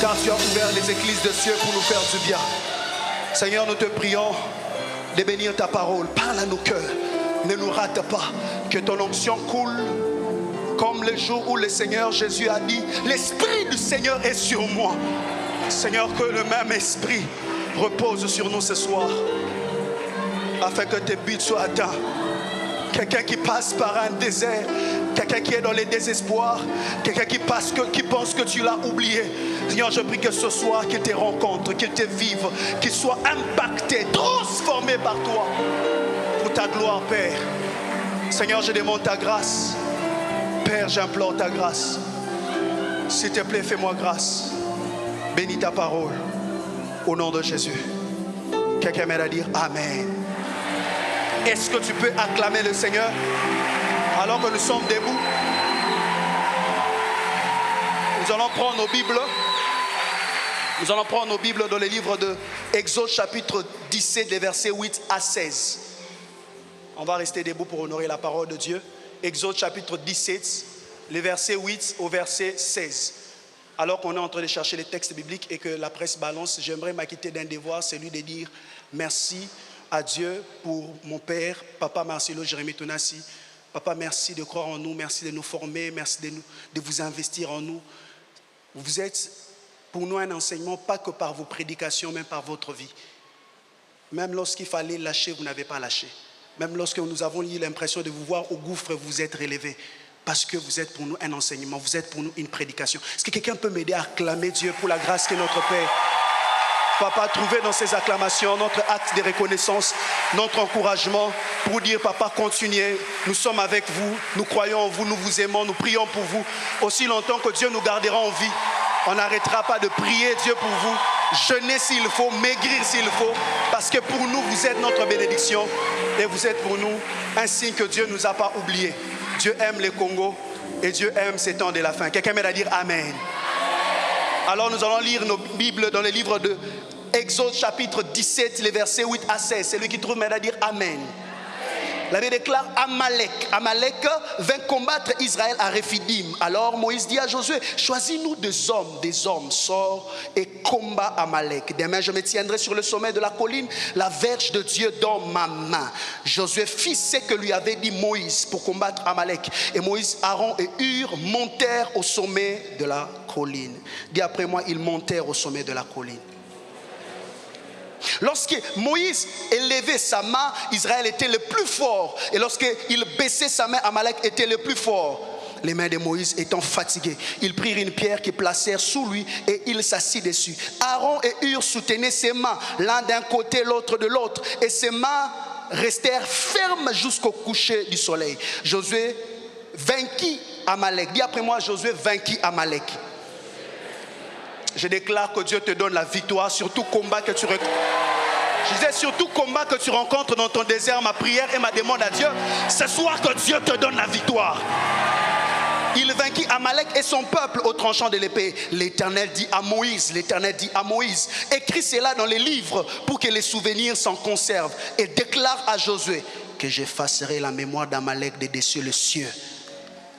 car tu as ouvert les écluses de cieux pour nous faire du bien. Seigneur, nous te prions de bénir ta parole. Parle à nos cœurs. Ne nous rate pas. Que ton onction coule comme le jour où le Seigneur Jésus a dit: l'Esprit du Seigneur est sur moi. Seigneur, que le même Esprit repose sur nous ce soir, afin que tes buts soient atteints. Quelqu'un qui passe par un désert, quelqu'un qui est dans les désespoirs, quelqu'un qui pense que tu l'as oublié. Seigneur, je prie que ce soir, qu'il te rencontre, qu'il te vive, qu'il soit impacté, transformé par toi, pour ta gloire, Père. Seigneur, je demande ta grâce. Père, j'implore ta grâce. S'il te plaît, fais-moi grâce. Bénis ta parole. Au nom de Jésus. Quelqu'un m'aide à dire Amen. Est-ce que tu peux acclamer le Seigneur alors que nous sommes debout? Nous allons prendre nos Bibles. Nous allons prendre nos Bibles dans le livre de Exode chapitre 17, les versets 8 à 16. On va rester debout pour honorer la parole de Dieu. Exode chapitre 17, les versets 8 au verset 16. Alors qu'on est en train de chercher les textes bibliques et que la presse balance, j'aimerais m'acquitter d'un devoir, celui de dire merci à Dieu pour mon père, Papa Marcelo Jérémie Tonassi. Papa, merci de croire en nous, merci de nous former, merci de vous investir en nous. Vous êtes pour nous un enseignement, pas que par vos prédications, mais par votre vie. Même lorsqu'il fallait lâcher, vous n'avez pas lâché. Même lorsque nous avons eu l'impression de vous voir au gouffre, vous êtes relevé. Parce que vous êtes pour nous un enseignement, vous êtes pour nous une prédication. Est-ce que quelqu'un peut m'aider à acclamer Dieu pour la grâce qui est notre Père? Papa, trouvez dans ces acclamations notre acte de reconnaissance, notre encouragement pour dire, Papa, continuez, nous sommes avec vous, nous croyons en vous, nous vous aimons, nous prions pour vous. Aussi longtemps que Dieu nous gardera en vie, on n'arrêtera pas de prier Dieu pour vous, jeûner s'il faut, maigrir s'il faut, parce que pour nous, vous êtes notre bénédiction et vous êtes pour nous un signe que Dieu ne nous a pas oubliés. Dieu aime les Congos et Dieu aime ces temps de la fin. Quelqu'un m'aide à dire Amen. Alors nous allons lire nos Bibles dans le livre de Exode chapitre 17, les versets 8 à 16. Celui qui trouve m'aide à dire Amen. La Bible déclare Amalek vint combattre Israël à Rephidim. Alors Moïse dit à Josué, choisis-nous des hommes, sors et combat Amalek. Demain je me tiendrai sur le sommet de la colline, la verge de Dieu dans ma main. Josué fit ce que lui avait dit Moïse pour combattre Amalek. Et Moïse, Aaron et Hur montèrent au sommet de la colline. Dis après moi, ils montèrent au sommet de la colline. Lorsque Moïse élevait sa main, Israël était le plus fort. Et lorsqu'il baissait sa main, Amalek était le plus fort. Les mains de Moïse étant fatiguées, ils prirent une pierre qu'ils placèrent sous lui et il s'assit dessus. Aaron et Hur soutenaient ses mains, l'un d'un côté, l'autre de l'autre. Et ses mains restèrent fermes jusqu'au coucher du soleil. Josué vainquit Amalek. Dis après moi, Josué vainquit Amalek. Je déclare que Dieu te donne la victoire sur tout combat que tu rencontres. Je disais, sur tout combat que tu rencontres dans ton désert, ma prière et ma demande à Dieu, ce soir que Dieu te donne la victoire. Il vainquit Amalek et son peuple au tranchant de l'épée. L'Éternel dit à Moïse, écris cela dans les livres pour que les souvenirs s'en conservent. Et déclare à Josué que j'effacerai la mémoire d'Amalek de dessus les cieux,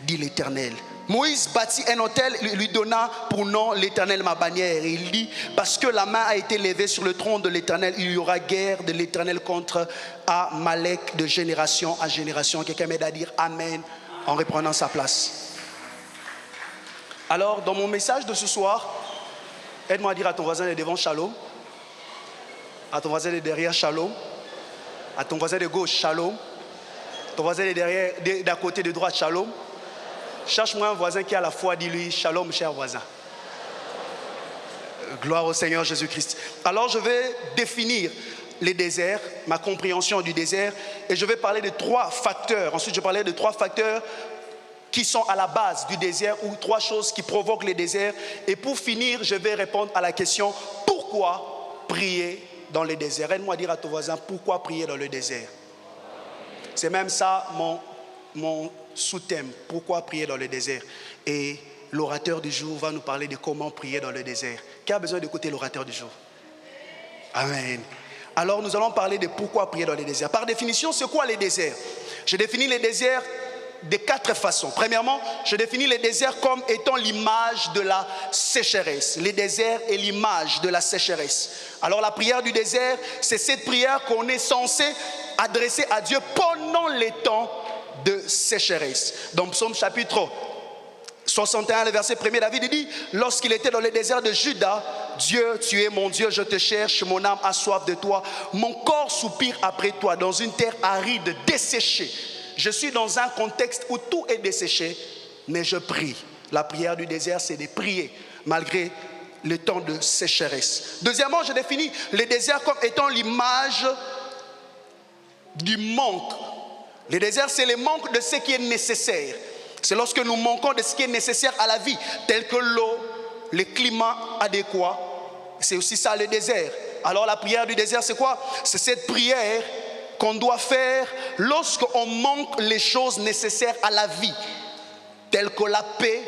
dit l'Éternel. Moïse bâtit un autel, lui donna pour nom l'Éternel ma bannière. Et il dit, parce que la main a été levée sur le trône de l'Éternel, il y aura guerre de l'Éternel contre Amalek de génération en génération. Quelqu'un m'aide à dire Amen en reprenant sa place. Alors, dans mon message de ce soir, aide-moi à dire à ton voisin de devant Shalom, à ton voisin de derrière Shalom, à ton voisin de gauche Shalom, ton voisin de derrière, d'à côté de droite Shalom. Cherche-moi un voisin qui a la foi, dis-lui Shalom, cher voisin. Gloire au Seigneur Jésus-Christ. Alors je vais définir les déserts, ma compréhension du désert, et je vais parler de 3 facteurs. Ensuite, je vais parler de 3 facteurs qui sont à la base du désert, ou 3 choses qui provoquent les déserts. Et pour finir, je vais répondre à la question, pourquoi prier dans le désert? Aide-moi à dire à ton voisin, pourquoi prier dans le désert? C'est même ça mon sous-thème, pourquoi prier dans le désert? Et l'orateur du jour va nous parler de comment prier dans le désert. Qui a besoin d'écouter l'orateur du jour? Amen. Alors nous allons parler de pourquoi prier dans le désert. Par définition, c'est quoi les déserts? Je définis les déserts de 4 façons. Premièrement, je définis les déserts comme étant l'image de la sécheresse. Les déserts est l'image de la sécheresse. Alors la prière du désert, c'est cette prière qu'on est censé adresser à Dieu pendant les temps de sécheresse. Dans Psaume chapitre 61, le verset 1er, David dit, lorsqu'il était dans le désert de Juda, Dieu, tu es mon Dieu, je te cherche, mon âme a soif de toi, mon corps soupire après toi, dans une terre aride, desséchée. Je suis dans un contexte où tout est desséché, mais je prie. La prière du désert, c'est de prier, malgré le temps de sécheresse. Deuxièmement, je définis le désert comme étant l'image du manque. Le désert, c'est le manque de ce qui est nécessaire. C'est lorsque nous manquons de ce qui est nécessaire à la vie, tel que l'eau, le climat adéquat. C'est aussi ça le désert. Alors la prière du désert, c'est quoi? C'est cette prière qu'on doit faire lorsqu'on manque les choses nécessaires à la vie, telles que la paix,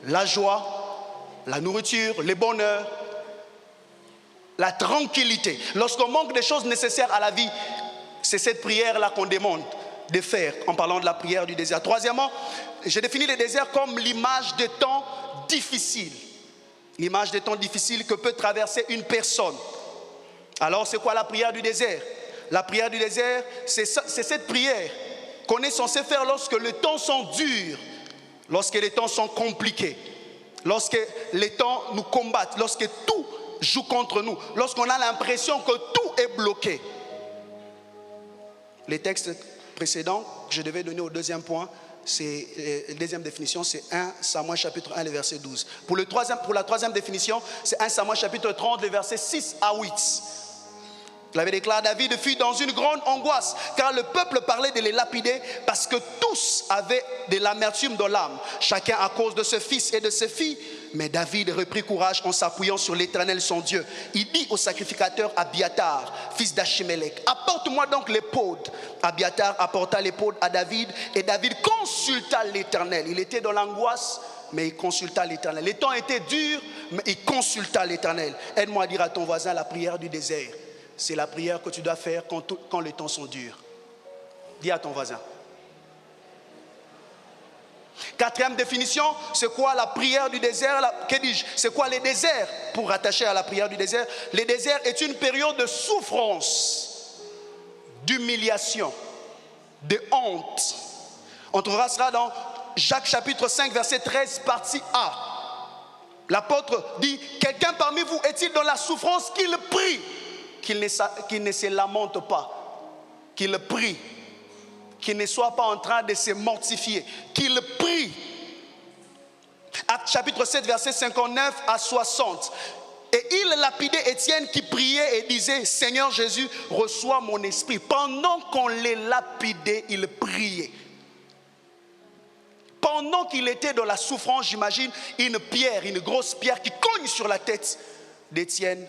la joie, la nourriture, le bonheur, la tranquillité. Lorsqu'on manque des choses nécessaires à la vie, c'est cette prière-là qu'on demande de faire en parlant de la prière du désert. Troisièmement, je définis le désert comme l'image des temps difficiles. L'image des temps difficiles que peut traverser une personne. Alors c'est quoi la prière du désert? La prière du désert, c'est cette prière qu'on est censé faire lorsque les temps sont durs, lorsque les temps sont compliqués, lorsque les temps nous combattent, lorsque tout joue contre nous, lorsqu'on a l'impression que tout est bloqué. Les textes précédents que je devais donner au deuxième point, c'est la deuxième définition, c'est 1 Samuel chapitre 1, le verset 12. Pour la troisième définition, c'est 1 Samuel chapitre 30, le verset 6 à 8. Il avait déclaré, David fut dans une grande angoisse, car le peuple parlait de les lapider, parce que tous avaient de l'amertume dans l'âme, chacun à cause de ce fils et de ses filles. Mais David reprit courage en s'appuyant sur l'Éternel son Dieu. Il dit au sacrificateur Abiatar, fils d'Achimélec, apporte-moi donc l'épaule. Abiatar apporta l'épaule à David, et David consulta l'Éternel. Il était dans l'angoisse, mais il consulta l'Éternel. Les temps étaient durs, mais il consulta l'Éternel. Aide-moi à dire à ton voisin, la prière du désert, c'est la prière que tu dois faire quand les temps sont durs. Dis à ton voisin. Quatrième définition, c'est quoi la prière du désert? Que dis-je? C'est quoi les déserts? Pour rattacher à la prière du désert, le désert est une période de souffrance, d'humiliation, de honte. On trouvera cela dans Jacques chapitre 5, verset 13, partie A. L'apôtre dit, quelqu'un parmi vous est-il dans la souffrance, qu'il prie, qu'il ne se lamente pas, qu'il prie, qu'il ne soit pas en train de se mortifier, qu'il prie. Acte chapitre 7, verset 59 à 60. Et il lapidait Étienne qui priait et disait, Seigneur Jésus, reçois mon esprit. Pendant qu'on les lapidait, il priait. Pendant qu'il était dans la souffrance, j'imagine une pierre, une grosse pierre qui cogne sur la tête d'Étienne.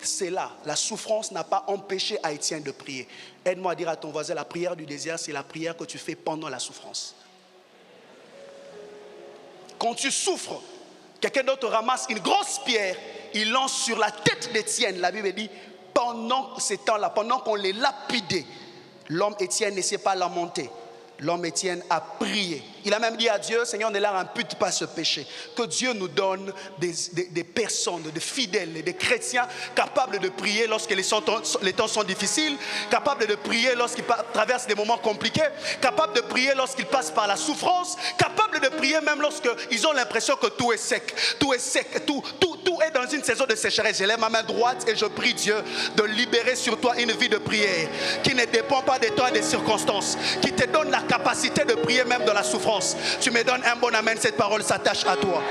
C'est là, la souffrance n'a pas empêché à Étienne de prier. Aide-moi à dire à ton voisin, la prière du désert, c'est la prière que tu fais pendant la souffrance. Quand tu souffres, quelqu'un d'autre ramasse une grosse pierre, il lance sur la tête d'Étienne. La Bible dit, pendant ces temps-là, pendant qu'on les lapidait, l'homme Étienne ne s'est pas lamenté. L'homme Étienne a prié. Il a même dit à Dieu, Seigneur, ne leur impute pas ce péché. Que Dieu nous donne des personnes, des fidèles, des chrétiens capables de prier lorsque les temps sont difficiles, capables de prier lorsqu'ils traversent des moments compliqués, capables de prier lorsqu'ils passent par la souffrance, capables de prier même lorsqu'ils ont l'impression que tout est sec. Tout est sec, tout est dans une saison de sécheresse. Je lève ma main droite et je prie Dieu de libérer sur toi une vie de prière qui ne dépend pas de toi et des circonstances, qui te donne la capacité de prier même dans la souffrance. Tu me donnes un bon amen, cette parole s'attache à toi.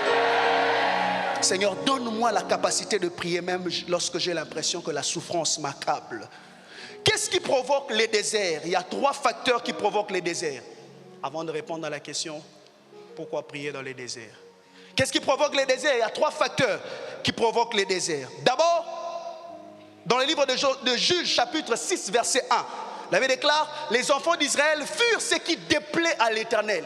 Seigneur, donne-moi la capacité de prier même lorsque j'ai l'impression que la souffrance m'accable. Qu'est-ce qui provoque les déserts? Il y a 3 facteurs qui provoquent les déserts. Avant de répondre à la question, pourquoi prier dans les déserts? Qu'est-ce qui provoque les déserts? Il y a 3 facteurs qui provoquent les déserts. D'abord, dans le livre de Juges, chapitre 6, verset 1, la Bible déclare, les enfants d'Israël furent ce qui déplaît à l'Éternel.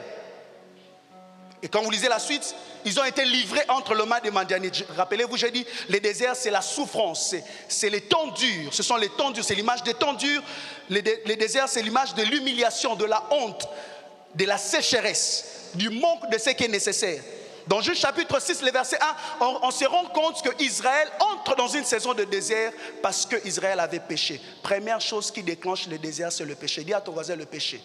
Et quand vous lisez la suite, ils ont été livrés entre les mains des Madianites. Rappelez-vous, j'ai dit, les déserts, c'est la souffrance, c'est les temps durs. Ce sont les temps durs, c'est l'image des temps durs. Les déserts, c'est l'image de l'humiliation, de la honte. de la sécheresse, du manque de ce qui est nécessaire. Dans Juge chapitre 6, le verset 1, on se rend compte qu'Israël entre dans une saison de désert parce qu'Israël avait péché. Première chose qui déclenche le désert, c'est le péché. Dis à ton voisin le péché.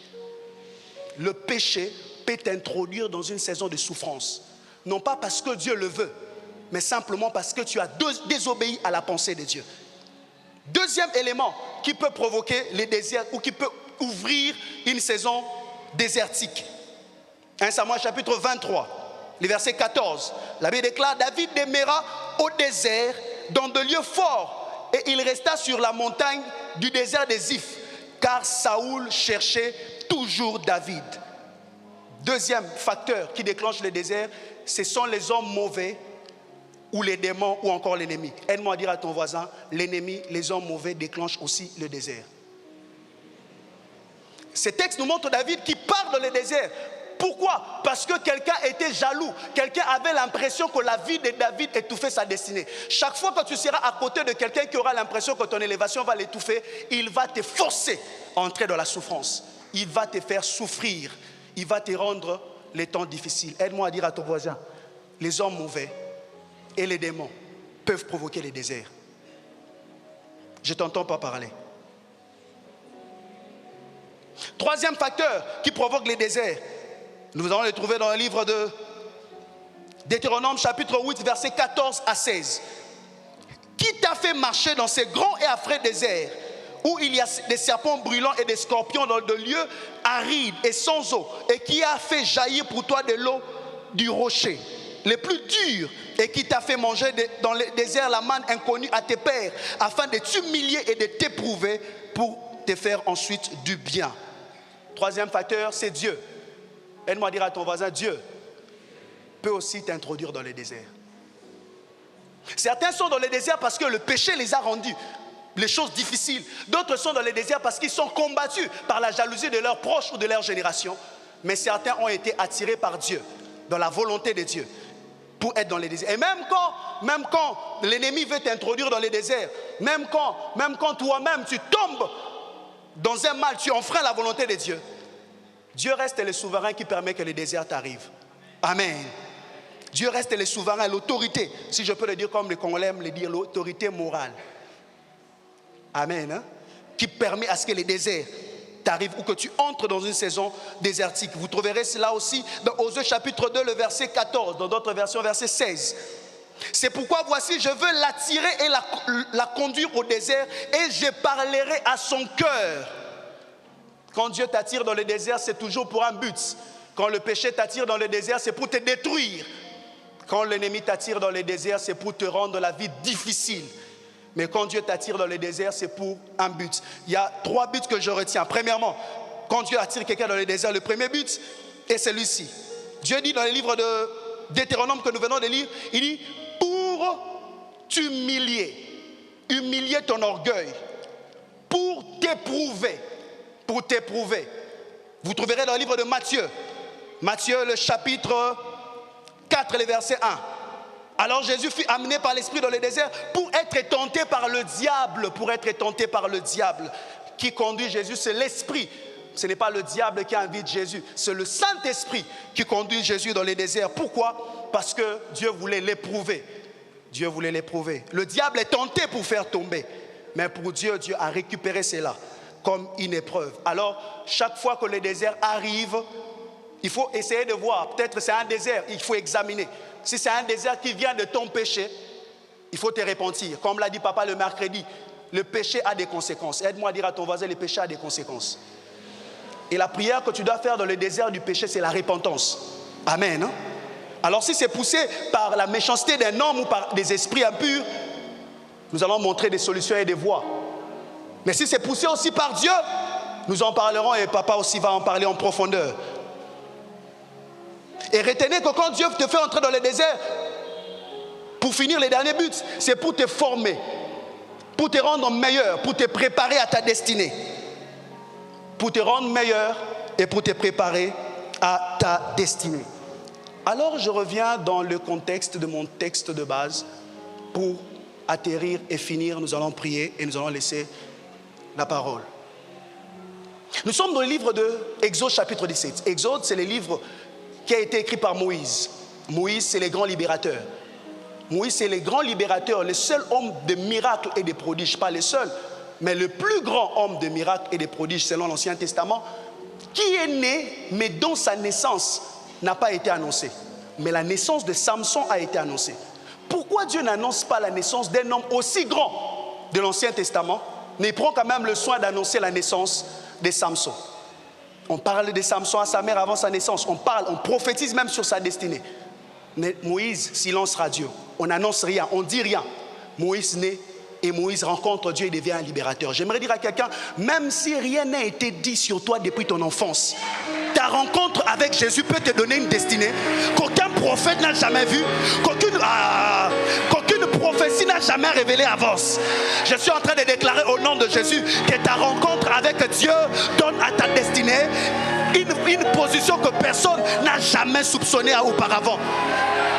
Le péché peut t'introduire dans une saison de souffrance. Non pas parce que Dieu le veut, mais simplement parce que tu as désobéi à la pensée de Dieu. Deuxième élément qui peut provoquer les déserts ou qui peut ouvrir une saison désertique. 1 Samuel chapitre 23. Le verset 14, la Bible déclare, David demeura au désert dans de lieux forts et il resta sur la montagne du désert des Ziph, car Saoul cherchait toujours David. Deuxième facteur qui déclenche le désert, ce sont les hommes mauvais ou les démons ou encore l'ennemi. Aide-moi à dire à ton voisin, l'ennemi, les hommes mauvais déclenchent aussi le désert. Ce texte nous montre David qui part dans le désert. Pourquoi? Parce que quelqu'un était jaloux. Quelqu'un avait l'impression que la vie de David étouffait sa destinée. Chaque fois que tu seras à côté de quelqu'un qui aura l'impression que ton élévation va l'étouffer, il va te forcer à entrer dans la souffrance. Il va te faire souffrir. Il va te rendre les temps difficiles. Aide-moi à dire à ton voisin, les hommes mauvais et les démons peuvent provoquer les déserts. Je ne t'entends pas parler. Troisième facteur qui provoque les déserts, nous allons le trouver dans le livre de Deutéronome chapitre 8 versets 14 à 16. Qui t'a fait marcher dans ces grands et affreux déserts où il y a des serpents brûlants et des scorpions dans de lieux arides et sans eau, et qui a fait jaillir pour toi de l'eau du rocher les plus durs, et qui t'a fait manger dans le désert la manne inconnue à tes pères, afin de t'humilier et de t'éprouver pour te faire ensuite du bien. Troisième facteur, c'est Dieu. Aide-moi à dire à ton voisin, Dieu peut aussi t'introduire dans le désert. Certains sont dans le désert parce que le péché les a rendus les choses difficiles. D'autres sont dans le désert parce qu'ils sont combattus par la jalousie de leurs proches ou de leur génération. Mais certains ont été attirés par Dieu, dans la volonté de Dieu, pour être dans les déserts. Et même quand l'ennemi veut t'introduire dans les déserts, même quand toi-même tu tombes dans un mal, tu enfreins la volonté de Dieu, Dieu reste le souverain qui permet que les déserts t'arrivent. Amen. Dieu reste le souverain, l'autorité, si je peux le dire comme les Congolais aiment le dire, l'autorité morale. Amen. Hein? Qui permet à ce que les déserts t'arrivent ou que tu entres dans une saison désertique. Vous trouverez cela aussi dans Osée chapitre 2, le verset 14, dans d'autres versions, verset 16. C'est pourquoi voici, je veux l'attirer et la conduire au désert et je parlerai à son cœur. Quand Dieu t'attire dans le désert, c'est toujours pour un but. Quand le péché t'attire dans le désert, c'est pour te détruire. Quand l'ennemi t'attire dans le désert, c'est pour te rendre la vie difficile. Mais quand Dieu t'attire dans le désert, c'est pour un but. Il y a 3 buts que je retiens. Premièrement, quand Dieu attire quelqu'un dans le désert, le premier but est celui-ci. Dieu dit dans le livre de Deutéronome que nous venons de lire, il dit pour t'humilier, humilier ton orgueil, pour t'éprouver. Pour t'éprouver. Vous trouverez dans le livre de Matthieu, le chapitre 4, le verset 1. Alors Jésus fut amené par l'Esprit dans le désert pour être tenté par le diable. Pour être tenté par le diable. Qui conduit Jésus, c'est l'Esprit. Ce n'est pas le diable qui invite Jésus. C'est le Saint-Esprit qui conduit Jésus dans le désert. Pourquoi? Parce que Dieu voulait l'éprouver. Dieu voulait l'éprouver. Le diable est tenté pour faire tomber. Mais pour Dieu, Dieu a récupéré cela comme une épreuve. Alors, chaque fois que le désert arrive, il faut essayer de voir. Peut-être c'est un désert, il faut examiner. Si c'est un désert qui vient de ton péché, il faut te repentir. Comme l'a dit papa le mercredi, le péché a des conséquences. Aide-moi à dire à ton voisin, le péché a des conséquences. Et la prière que tu dois faire dans le désert du péché, c'est la repentance. Amen. Hein? Alors si c'est poussé par la méchanceté d'un homme ou par des esprits impurs, nous allons montrer des solutions et des voies. Mais si c'est poussé aussi par Dieu, nous en parlerons et papa aussi va en parler en profondeur. Et retenez que quand Dieu te fait entrer dans le désert, pour finir les derniers buts, c'est pour te former, pour te rendre meilleur, pour te préparer à ta destinée. Pour te rendre meilleur et pour te préparer à ta destinée. Alors je reviens dans le contexte de mon texte de base pour atterrir et finir. Nous allons prier et nous allons laisser la parole. Nous sommes dans le livre de Exode chapitre 17. Exode, c'est le livre qui a été écrit par Moïse. Moïse, c'est le grand libérateur. Moïse, c'est le grand libérateur, le seul homme de miracles et de prodiges. Pas le seul, mais le plus grand homme de miracles et de prodiges selon l'Ancien Testament, qui est né, mais dont sa naissance n'a pas été annoncée. Mais la naissance de Samson a été annoncée. Pourquoi Dieu n'annonce pas la naissance d'un homme aussi grand de l'Ancien Testament, mais il prend quand même le soin d'annoncer la naissance de Samson? On parle de Samson à sa mère avant sa naissance. On prophétise même sur sa destinée. Mais Moïse silencera Dieu. On n'annonce rien, on ne dit rien. Moïse naît et Moïse rencontre Dieu et devient un libérateur. J'aimerais dire à quelqu'un, même si rien n'a été dit sur toi depuis ton enfance, ta rencontre avec Jésus peut te donner une destinée qu'aucun prophète n'a jamais vue, qu'aucune prophétie n'a jamais révélée avance. Je suis en train de déclarer au nom de Jésus que ta rencontre avec Dieu donne à ta destinée une position que personne n'a jamais soupçonnée auparavant.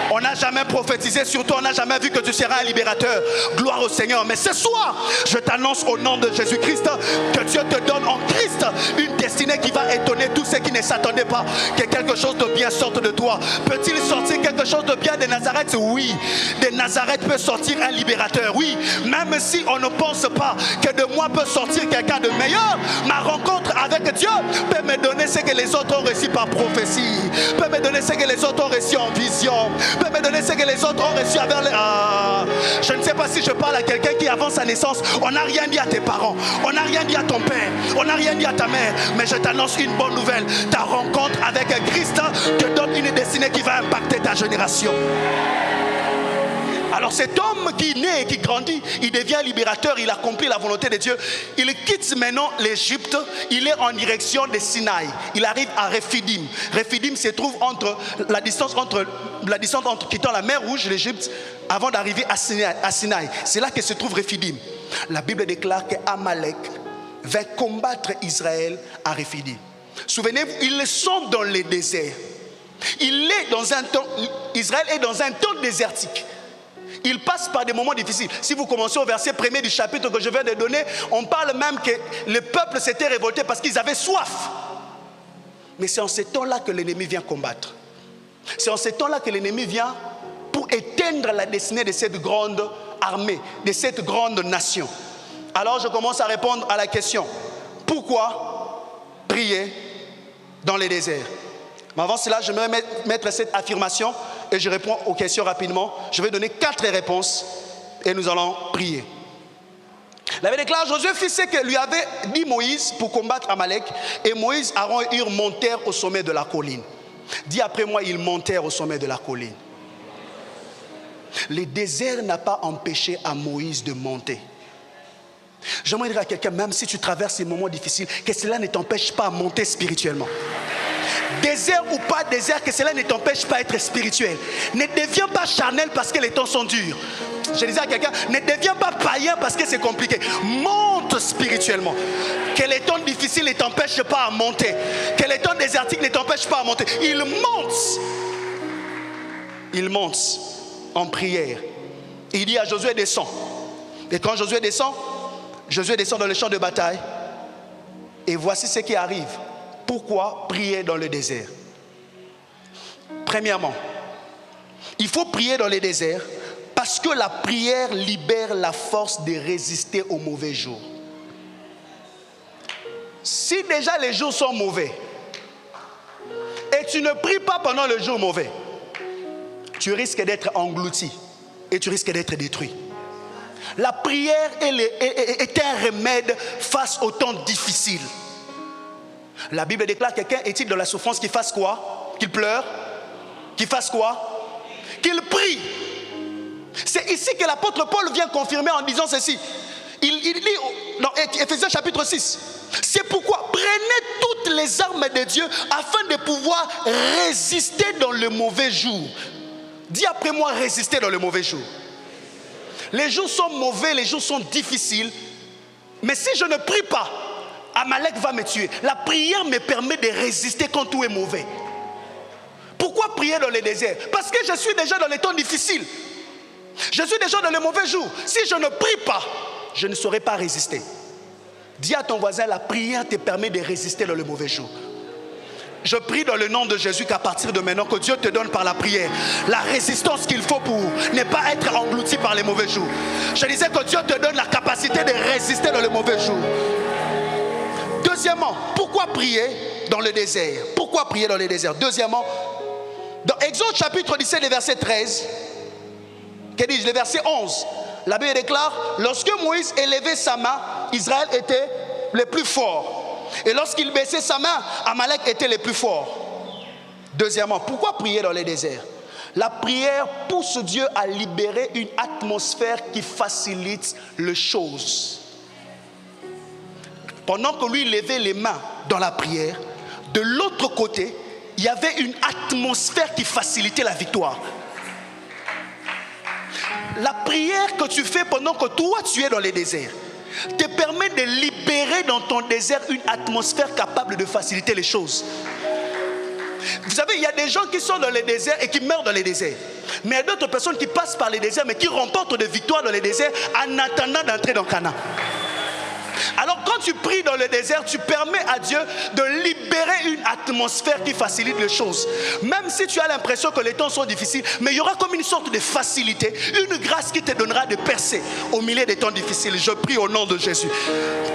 On n'a jamais prophétisé sur toi, on n'a jamais vu que tu seras un libérateur. Gloire au Seigneur. Mais ce soir, je t'annonce au nom de Jésus-Christ que Dieu te donne en Christ une destinée qui va étonner tous ceux qui ne s'attendaient pas que quelque chose de bien sorte de toi. Peut-il sortir quelque chose de bien de Nazareth? Oui. De Nazareth peut sortir un libérateur. Oui. Même si on ne pense pas que de moi peut sortir quelqu'un de meilleur, ma rencontre avec Dieu peut me donner ce que les autres ont reçu par prophétie, peut me donner ce que les autres ont reçu en vision, peut me donner ce que les autres ont reçu avec je ne sais pas si je parle à quelqu'un qui avant sa naissance, on n'a rien dit à tes parents, on n'a rien dit à ton père, on n'a rien dit à ta mère, mais je t'annonce une bonne nouvelle. Ta rencontre avec Christ te donne une destinée qui va impacter ta génération. Alors cet homme qui naît et qui grandit, il devient libérateur, il accomplit la volonté de Dieu. Il quitte maintenant l'Égypte, il est en direction de Sinaï. Il arrive à Rephidim. Rephidim se trouve entre la distance entre quittant la mer Rouge, l'Égypte, avant d'arriver à Sinaï. C'est là que se trouve Rephidim. La Bible déclare qu'Amalek va combattre Israël à Rephidim. Souvenez-vous, ils sont dans le désert. Israël est dans un temps désertique. Il passe par des moments difficiles. Si vous commencez au verset 1er du chapitre que je viens de donner, on parle même que le peuple s'était révolté parce qu'ils avaient soif. Mais c'est en ce temps-là que l'ennemi vient combattre. C'est en ce temps-là que l'ennemi vient pour éteindre la destinée de cette grande armée, de cette grande nation. Alors je commence à répondre à la question: pourquoi prier dans les déserts? Mais avant cela, je vais mettre cette affirmation et je réponds aux questions rapidement. Je vais donner 4 réponses et nous allons prier. La Bible déclare: Josué fit ce que lui avait dit Moïse pour combattre Amalek, et Moïse, Aaron et Hur montèrent au sommet de la colline. Dis après moi: ils montèrent au sommet de la colline. Le désert n'a pas empêché à Moïse de monter. J'aimerais dire à quelqu'un, même si tu traverses ces moments difficiles, que cela ne t'empêche pas à monter spirituellement. Désert ou pas désert, que cela ne t'empêche pas d'être spirituel. Ne deviens pas charnel parce que les temps sont durs. Je disais à quelqu'un, ne deviens pas païen parce que c'est compliqué. Monte spirituellement. Que les temps difficiles ne t'empêchent pas à monter. Que les temps désertiques ne t'empêchent pas à monter. Il monte. Il monte en prière. Il dit à Josué: descends. Et quand Josué descend dans le champ de bataille. Et voici ce qui arrive. Pourquoi prier dans le désert? Premièrement, il faut prier dans le désert parce que la prière libère la force de résister aux mauvais jours. Si déjà les jours sont mauvais et tu ne pries pas pendant le jour mauvais, tu risques d'être englouti et tu risques d'être détruit. La prière est un remède face aux temps difficiles. La Bible déclare: quelqu'un est-il dans la souffrance qu'il fasse quoi? Qu'il pleure? Qu'il fasse quoi? Qu'il prie. C'est ici que l'apôtre Paul vient confirmer en disant ceci. Il dit dans Éphésiens chapitre 6: c'est pourquoi prenez toutes les armes de Dieu afin de pouvoir résister dans le mauvais jour. Dis après moi: résister dans le mauvais jour. Les jours sont mauvais, les jours sont difficiles. Mais si je ne prie pas, Amalek va me tuer. La prière me permet de résister quand tout est mauvais. Pourquoi prier dans le désert? Parce que je suis déjà dans les temps difficiles. Je suis déjà dans les mauvais jours. Si je ne prie pas, je ne saurais pas résister. Dis à ton voisin, la prière te permet de résister dans le mauvais jour. Je prie dans le nom de Jésus qu'à partir de maintenant, que Dieu te donne par la prière la résistance qu'il faut pour ne pas être englouti par les mauvais jours. Je disais que Dieu te donne la capacité de résister dans le mauvais jour. Deuxièmement, pourquoi prier dans le désert? Pourquoi prier dans le désert? Deuxièmement, dans Exode chapitre 17, le verset 13, que dis-je, le verset 11, la Bible déclare, lorsque Moïse élevait sa main, Israël était le plus fort. Et lorsqu'il baissait sa main, Amalek était le plus fort. Deuxièmement, pourquoi prier dans les déserts? La prière pousse Dieu à libérer une atmosphère qui facilite les choses. Pendant que lui levait les mains dans la prière, de l'autre côté, il y avait une atmosphère qui facilitait la victoire. La prière que tu fais pendant que toi tu es dans les déserts te permet de libérer dans ton désert une atmosphère capable de faciliter les choses. Vous savez, il y a des gens qui sont dans les déserts et qui meurent dans les déserts. Mais il y a d'autres personnes qui passent par les déserts mais qui remportent des victoires dans les déserts en attendant d'entrer dans Canaan. Alors quand tu pries dans le désert, tu permets à Dieu de libérer une atmosphère qui facilite les choses. Même si tu as l'impression que les temps sont difficiles, mais il y aura comme une sorte de facilité, une grâce qui te donnera de percer au milieu des temps difficiles. Je prie au nom de Jésus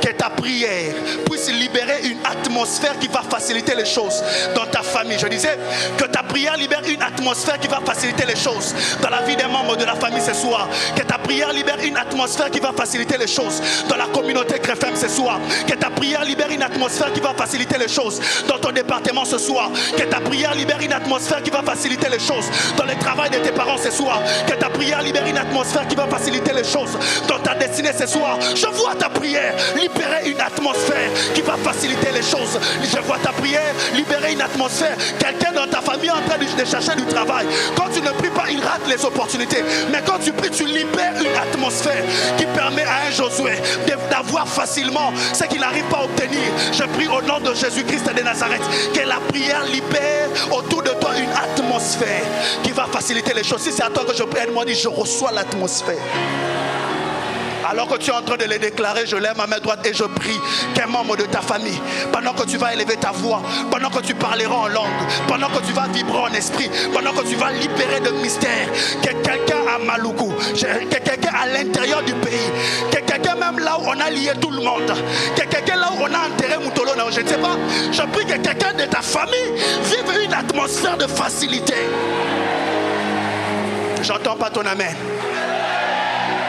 que ta prière puisse libérer une atmosphère qui va faciliter les choses dans ta famille. Je disais que ta prière libère une atmosphère qui va faciliter les choses dans la vie des membres de la famille ce soir. Que ta prière libère une atmosphère qui va faciliter les choses dans la communauté chrétienne ce soir. Que ta prière libère une atmosphère qui va faciliter les choses dans ton département ce soir. Que ta prière libère une atmosphère qui va faciliter les choses dans le travail de tes parents ce soir. Que ta prière libère une atmosphère qui va faciliter les choses dans ta destinée ce soir. Je vois ta prière libérer une atmosphère qui va faciliter les choses. Je vois ta prière libérer une atmosphère. Quelqu'un dans ta famille est en train de chercher du travail. Quand tu ne pries pas, il rate les opportunités. Mais quand tu pries, tu libères une atmosphère qui permet à un Josué d'avoir facilement ce qu'il n'arrive pas à obtenir. Je prie au nom de Jésus-Christ de Nazareth que la prière libère autour de toi une atmosphère qui va faciliter les choses. Si c'est à toi que je prie, moi dis je reçois l'atmosphère. Alors que tu es en train de les déclarer, je lève ma main droite et je prie qu'un membre de ta famille, pendant que tu vas élever ta voix, pendant que tu parleras en langue, pendant que tu vas vibrer en esprit, pendant que tu vas libérer de mystères, que quelqu'un à Maluku, que quelqu'un à l'intérieur du pays, que quelqu'un même là où on a lié tout le monde, que quelqu'un là où on a enterré Moutolo, je ne sais pas, je prie que quelqu'un de ta famille vive une atmosphère de facilité. J'entends pas ton amen.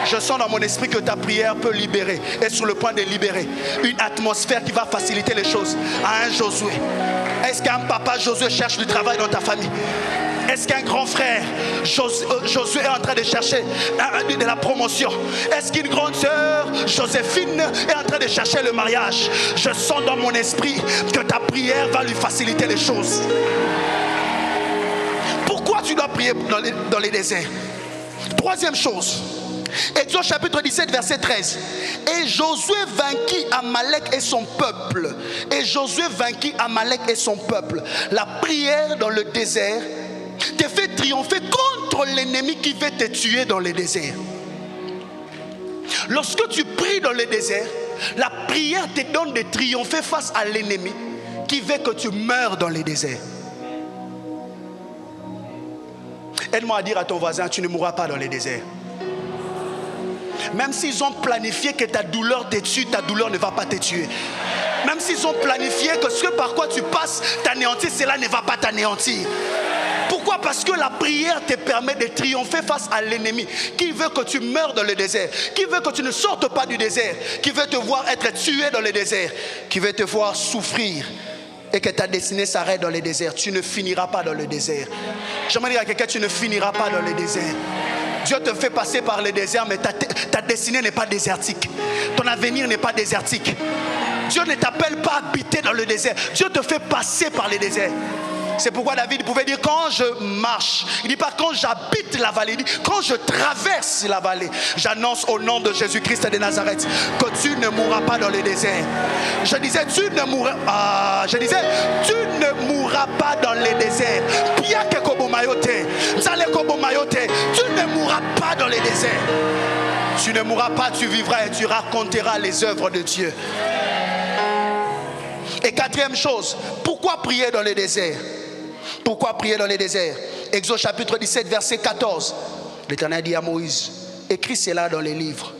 Je sens dans mon esprit que ta prière peut libérer, est sur le point de libérer une atmosphère qui va faciliter les choses à un Josué. Est-ce qu'un papa Josué cherche du travail dans ta famille? Est-ce qu'un grand frère Josué est en train de chercher de la promotion? Est-ce qu'une grande sœur Joséphine est en train de chercher le mariage? Je sens dans mon esprit que ta prière va lui faciliter les choses. Pourquoi tu dois prier dans les déserts? Troisième chose, Exode chapitre 17 verset 13. Et Josué vainquit Amalek et son peuple. Et Josué vainquit Amalek et son peuple. La prière dans le désert te fait triompher contre l'ennemi qui veut te tuer dans le désert. Lorsque tu pries dans le désert, la prière te donne de triompher face à l'ennemi qui veut que tu meurs dans le désert. Aide-moi à dire à ton voisin, tu ne mourras pas dans le désert. Même s'ils ont planifié que ta douleur te tue, ta douleur ne va pas te tuer. Même s'ils ont planifié que ce par quoi tu passes t'anéantir, cela ne va pas t'anéantir. Pourquoi? Parce que la prière te permet de triompher face à l'ennemi qui veut que tu meurs dans le désert, qui veut que tu ne sortes pas du désert, qui veut te voir être tué dans le désert, qui veut te voir souffrir et que ta destinée s'arrête dans le désert. Tu ne finiras pas dans le désert. J'aimerais dire à quelqu'un, tu ne finiras pas dans le désert. Dieu te fait passer par le désert, mais ta destinée n'est pas désertique. Ton avenir n'est pas désertique. Dieu ne t'appelle pas à habiter dans le désert. Dieu te fait passer par le désert. C'est pourquoi David pouvait dire quand je marche. Il ne dit pas quand j'habite la vallée. Il dit quand je traverse la vallée. J'annonce au nom de Jésus-Christ de Nazareth que tu ne mourras pas dans le désert. Je disais tu ne mourras pas dans le désert. Tu ne mourras pas dans le désert. Tu ne mourras pas, tu vivras et tu raconteras les œuvres de Dieu. Et quatrième chose, pourquoi prier dans le désert? Pourquoi prier dans le désert? Exode chapitre 17, verset 14. L'Éternel dit à Moïse, écris cela dans les livres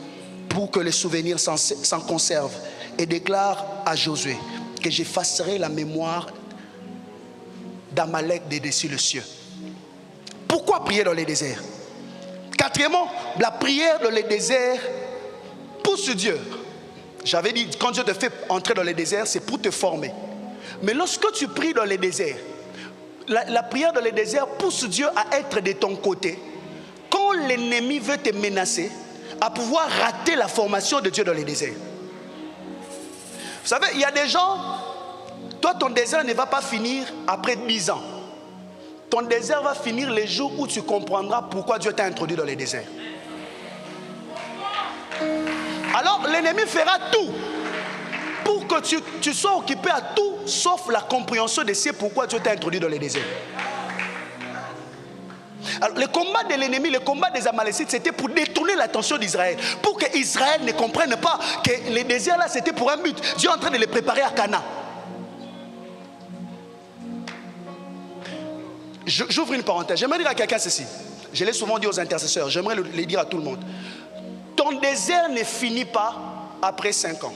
pour que les souvenirs s'en conservent, et déclare à Josué que j'effacerai la mémoire d'Amalek de dessus le ciel. Pourquoi prier dans les déserts? Quatrièmement, la prière dans les déserts pousse Dieu. J'avais dit, quand Dieu te fait entrer dans les déserts, c'est pour te former. Mais lorsque tu pries dans les déserts, la prière dans les déserts pousse Dieu à être de ton côté. Quand l'ennemi veut te menacer, à pouvoir rater la formation de Dieu dans les déserts. Vous savez, il y a des gens, toi ton désert ne va pas finir après 10 ans. Ton désert va finir les jours où tu comprendras pourquoi Dieu t'a introduit dans les déserts. Alors l'ennemi fera tout pour que tu sois occupé à tout sauf la compréhension de ce pourquoi Dieu t'a introduit dans les déserts. Alors, le combat de l'ennemi, le combat des Amalécites, c'était pour détourner l'attention d'Israël, pour que Israël ne comprenne pas que les déserts là c'était pour un but. Dieu est en train de les préparer à Canaan. J'ouvre une parenthèse. J'aimerais dire à quelqu'un ceci. Je l'ai souvent dit aux intercesseurs. J'aimerais le dire à tout le monde. Ton désert ne finit pas après 5 ans.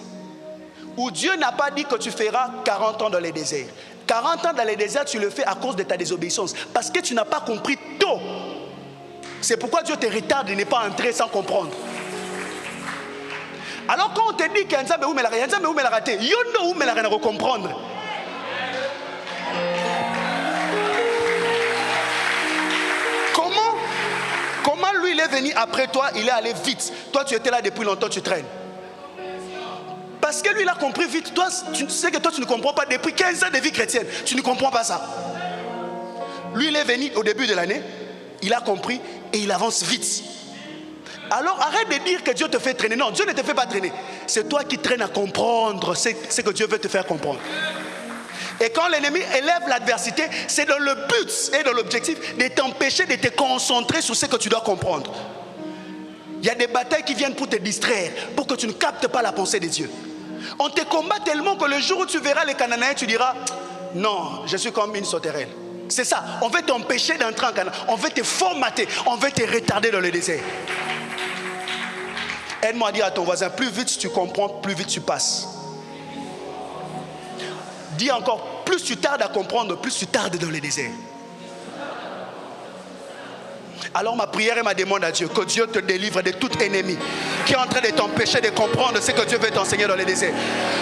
Où Dieu n'a pas dit que tu feras 40 ans dans les déserts. 40 ans dans les déserts, tu le fais à cause de ta désobéissance. Parce que tu n'as pas compris tôt. C'est pourquoi Dieu te retarde de ne pas entrer sans comprendre. Alors quand on te dit qu'il y a un Nzambe où me la raté, il y a où me la comprendre. Comment lui il est venu après toi, il est allé vite. Toi tu étais là depuis longtemps, tu traînes. Parce que lui il a compris vite. Toi tu sais que toi tu ne comprends pas depuis 15 ans de vie chrétienne. Tu ne comprends pas ça. Lui il est venu au début de l'année, il a compris et il avance vite. Alors arrête de dire que Dieu te fait traîner. Non, Dieu ne te fait pas traîner. C'est toi qui traînes à comprendre ce que Dieu veut te faire comprendre. Et quand l'ennemi élève l'adversité, c'est dans le but et dans l'objectif de t'empêcher de te concentrer sur ce que tu dois comprendre. Il y a des batailles qui viennent pour te distraire, pour que tu ne captes pas la pensée de Dieu. On te combat tellement que le jour où tu verras les Cananéens, tu diras « Non, je suis comme une sauterelle ». C'est ça, on veut t'empêcher d'entrer en Canaan, on veut te formater, on veut te retarder dans le désert. Aide-moi à dire à ton voisin, plus vite tu comprends, plus vite tu passes. Dis encore, plus tu tardes à comprendre, plus tu tardes dans le désert. Alors ma prière et ma demande à Dieu, que Dieu te délivre de tout ennemi qui est en train de t'empêcher de comprendre ce que Dieu veut t'enseigner dans le désert.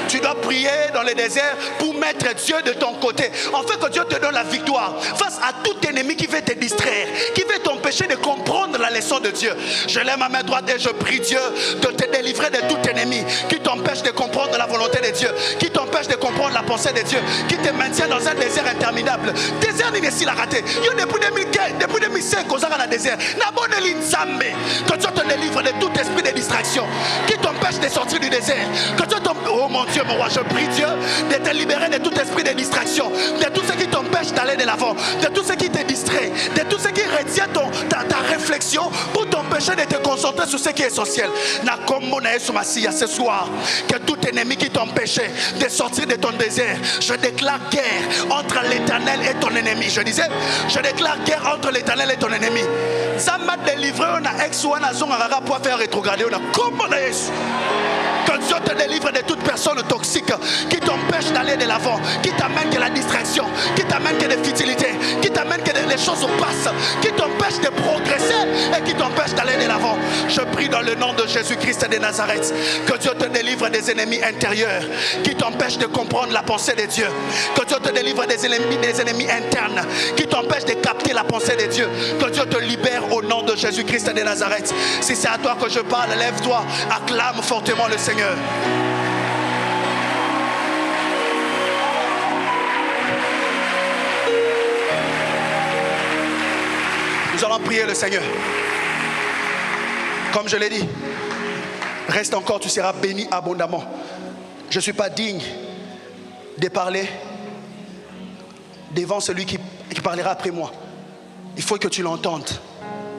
Tu dois prier dans le désert pour mettre Dieu de ton côté. En fait que Dieu te donne la victoire face à tout ennemi qui veut te distraire, qui veut t'empêcher de comprendre la leçon de Dieu. Je lève ma main droite et je prie Dieu de te délivrer de tout ennemi qui t'empêche de comprendre la volonté de Dieu, qui t'empêche de comprendre la pensée de Dieu, qui te maintient dans un désert interminable. Désert n'est pas raté. Depuis 2015, depuis 2005, on a désert. Que Dieu te délivre de tout esprit de distraction qui t'empêche de sortir du désert. Que Dieu oh mon Dieu, mon roi, je prie Dieu de te libérer de tout esprit de distraction, de tout ce qui t'empêche d'aller de l'avant, de tout ce qui te distrait, de tout ce qui retient ta réflexion pour t'empêcher de te concentrer sur ce qui est essentiel. Ce soir, que tout ennemi qui t'empêchait de sortir de ton désert, je déclare guerre entre l'Éternel et ton ennemi. Je disais, je déclare guerre entre l'Éternel et ton ennemi. Ça m'a délivré, on a ex ou on a zon à pour faire rétrograder, on a comment on a Jésus. Que Dieu te délivre de toute personne toxique qui t'empêche d'aller de l'avant, qui t'amène que la distraction, qui t'amène que des futilités, qui t'amène que les choses passent, qui t'empêche de progresser et qui t'empêche d'aller de l'avant. Je prie dans le nom de Jésus-Christ de Nazareth que Dieu te délivre des ennemis intérieurs qui t'empêchent de comprendre la pensée de Dieu. Que Dieu te délivre des ennemis internes qui t'empêchent de capter la pensée de Dieu. Que Dieu te libère au nom de Jésus-Christ de Nazareth. Si c'est à toi que je parle, lève-toi, acclame fortement le Seigneur. Nous allons prier le Seigneur. Comme je l'ai dit, reste encore, tu seras béni abondamment. Je ne suis pas digne de parler devant celui qui parlera après moi. Il faut que tu l'entendes.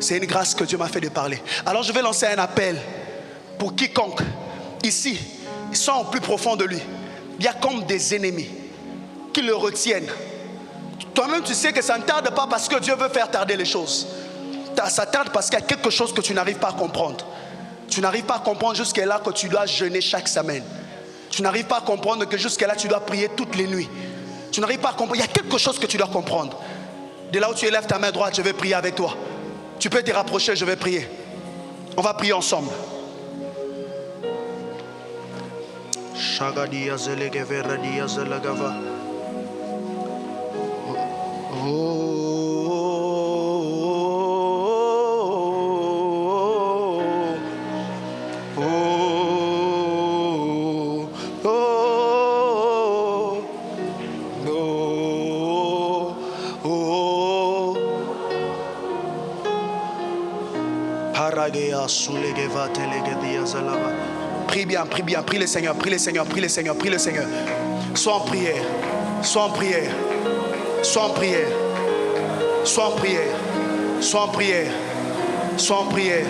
C'est une grâce que Dieu m'a fait de parler. Alors je vais lancer un appel pour quiconque ici, sans au plus profond de lui. Il y a comme des ennemis qui le retiennent. Toi-même, tu sais que ça ne tarde pas parce que Dieu veut faire tarder les choses. Ça tarde parce qu'il y a quelque chose que tu n'arrives pas à comprendre. Tu n'arrives pas à comprendre jusqu'à là que tu dois jeûner chaque semaine. Tu n'arrives pas à comprendre que jusqu'à là tu dois prier toutes les nuits. Tu n'arrives pas à comprendre. Il y a quelque chose que tu dois comprendre. De là où tu élèves ta main droite, je vais prier avec toi. Tu peux te rapprocher, je vais prier. On va prier ensemble. Prie bien, prie bien, prie le Seigneur, prie le Seigneur, prie le Seigneur, prie le Seigneur. Sois en prière, sois en prière, sois en prière, sois en prière, sois en prière, sois en prière,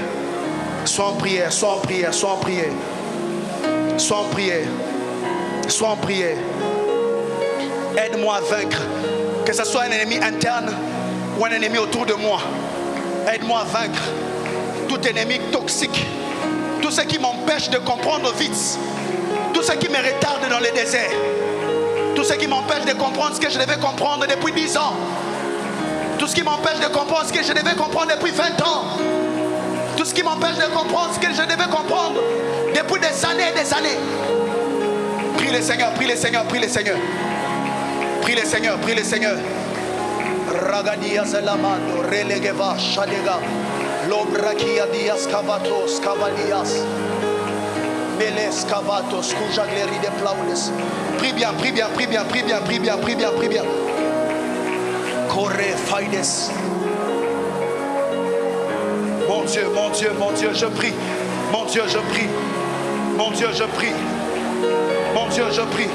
sois en prière, sois en prière, sois en prière, sois en prière, sois en prière. Aide-moi à vaincre, que ce soit un ennemi interne ou un ennemi autour de moi. Aide-moi à vaincre tout ennemi toxique, tout ce qui m'empêche de comprendre vite, tout ce qui me retarde dans le désert, tout ce qui m'empêche de comprendre ce que je devais comprendre depuis 10 ans, tout ce qui m'empêche de comprendre ce que je devais comprendre depuis 20 ans, tout ce qui m'empêche de comprendre ce que je devais comprendre depuis des années et des années. Prie le Seigneur, prie le Seigneur, prie le Seigneur, prie le Seigneur, prie le Seigneur. Ragadia Zelamando, Relegeva, Shadega, Lobrakia Dias Cavatos, Cavalias, Meles Cavatos, Kujagleri de Plaules. Prie bien, prie bien, prie bien, prie bien, prie bien, prie bien, prie bien. Corre Faides. Mon Dieu, mon Dieu, mon Dieu, je prie. Mon Dieu, je prie. Mon Dieu, je prie. Mon Dieu, je prie.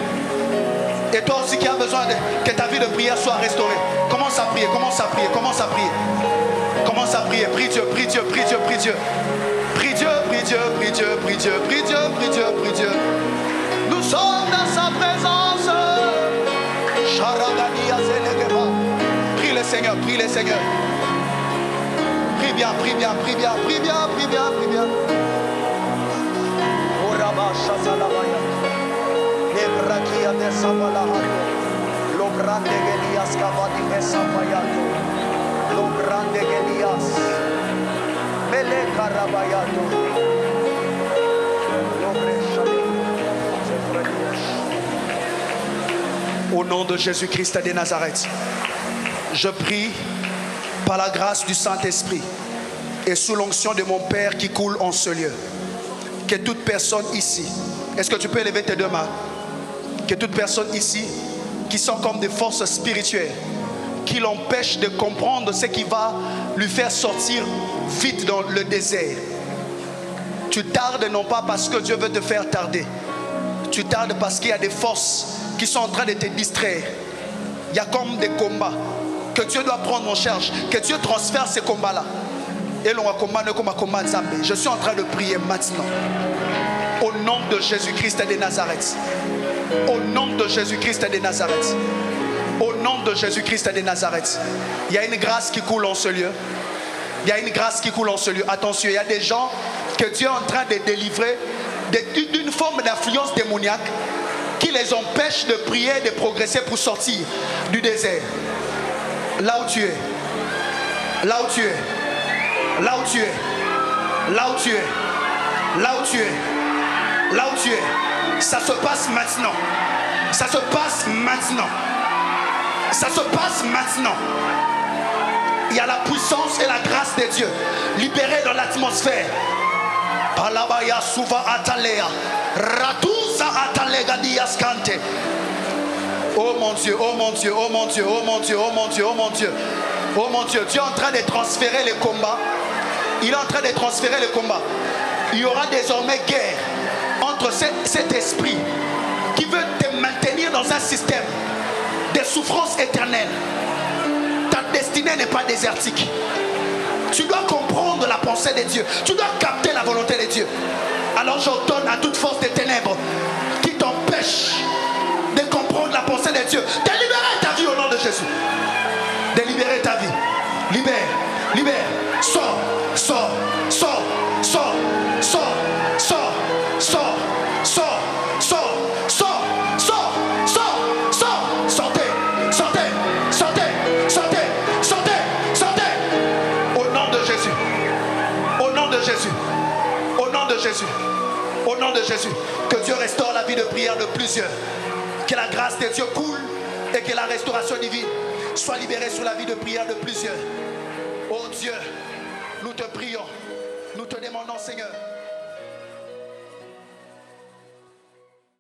Et toi aussi qui as besoin que ta vie de prière soit restaurée, commence à prier, commence à prier, commence à prier. Commence à prier, prie Dieu, prie Dieu, prie Dieu, prie Dieu. Prie Dieu, prie Dieu, prie Dieu, prie Dieu, prie Dieu, prie Dieu, prie Dieu. Nous sommes dans sa présence. Prie le Seigneur, prie le Seigneur. Prie bien, prie bien, prie bien, prie bien, prie bien, prie bien. Nebrakia de Sabalahano, lo grande Gelias Cavadi de Sapayato, lo grande Gelias, Mele Carabayato, au nom de Jésus-Christ de Nazareth, je prie par la grâce du Saint-Esprit et sous l'onction de mon Père qui coule en ce lieu, que toute personne ici, est-ce que tu peux élever tes deux mains? Que toute personne ici qui sont comme des forces spirituelles qui l'empêchent de comprendre ce qui va lui faire sortir vite dans le désert. Tu tardes non pas parce que Dieu veut te faire tarder. Tu tardes parce qu'il y a des forces qui sont en train de te distraire. Il y a comme des combats que Dieu doit prendre en charge, que Dieu transfère ces combats-là. Et l'on va combattre comme un combat Zambé. Je suis en train de prier maintenant. Au nom de Jésus-Christ de Nazareth. Au nom de Jésus-Christ de Nazareth. Au nom de Jésus-Christ de Nazareth. Il y a une grâce qui coule en ce lieu. Il y a une grâce qui coule en ce lieu. Attention, il y a des gens que Dieu est en train de délivrer d'une forme d'influence démoniaque qui les empêche de prier, de progresser pour sortir du désert. Là où tu es. Là où tu es. Là où tu es. Là où tu es. Là où tu es. Là où tu es. Ça se passe maintenant. Ça se passe maintenant. Ça se passe maintenant. Il y a la puissance et la grâce de Dieu libérée dans l'atmosphère. Palabaya suva atalea. Ratusa atalega diaskante. Oh mon Dieu, oh mon Dieu, oh mon Dieu, oh mon Dieu, oh mon Dieu, oh mon Dieu. Oh mon Dieu, Dieu est en train de transférer les combats. Il est en train de transférer les combats. Il y aura désormais guerre entre cet esprit qui veut te maintenir dans un système de souffrance éternelle. Ta destinée n'est pas désertique. Tu dois comprendre la pensée de Dieu. Tu dois capter la volonté de Dieu. Alors j'ordonne à toute force des ténèbres qui t'empêche de comprendre la pensée de des dieux. Délibérer ta vie au nom de Jésus. Délibérer ta vie. Libère, libère. Sors, sors, sors, sors, sors, sors, sors, sors, sors, sors, sors, sors, sors. Sortez, sortez, sortez, sortez, sortez, sortez. Au nom de Jésus. Au nom de Jésus. Au nom de Jésus. Au nom de Jésus. Que Dieu restaure la vie de prière de plusieurs. Que la grâce de Dieu coule et que la restauration divine soit libérée sur la vie de prière de plusieurs. Oh Dieu, nous te prions, nous te demandons, Seigneur,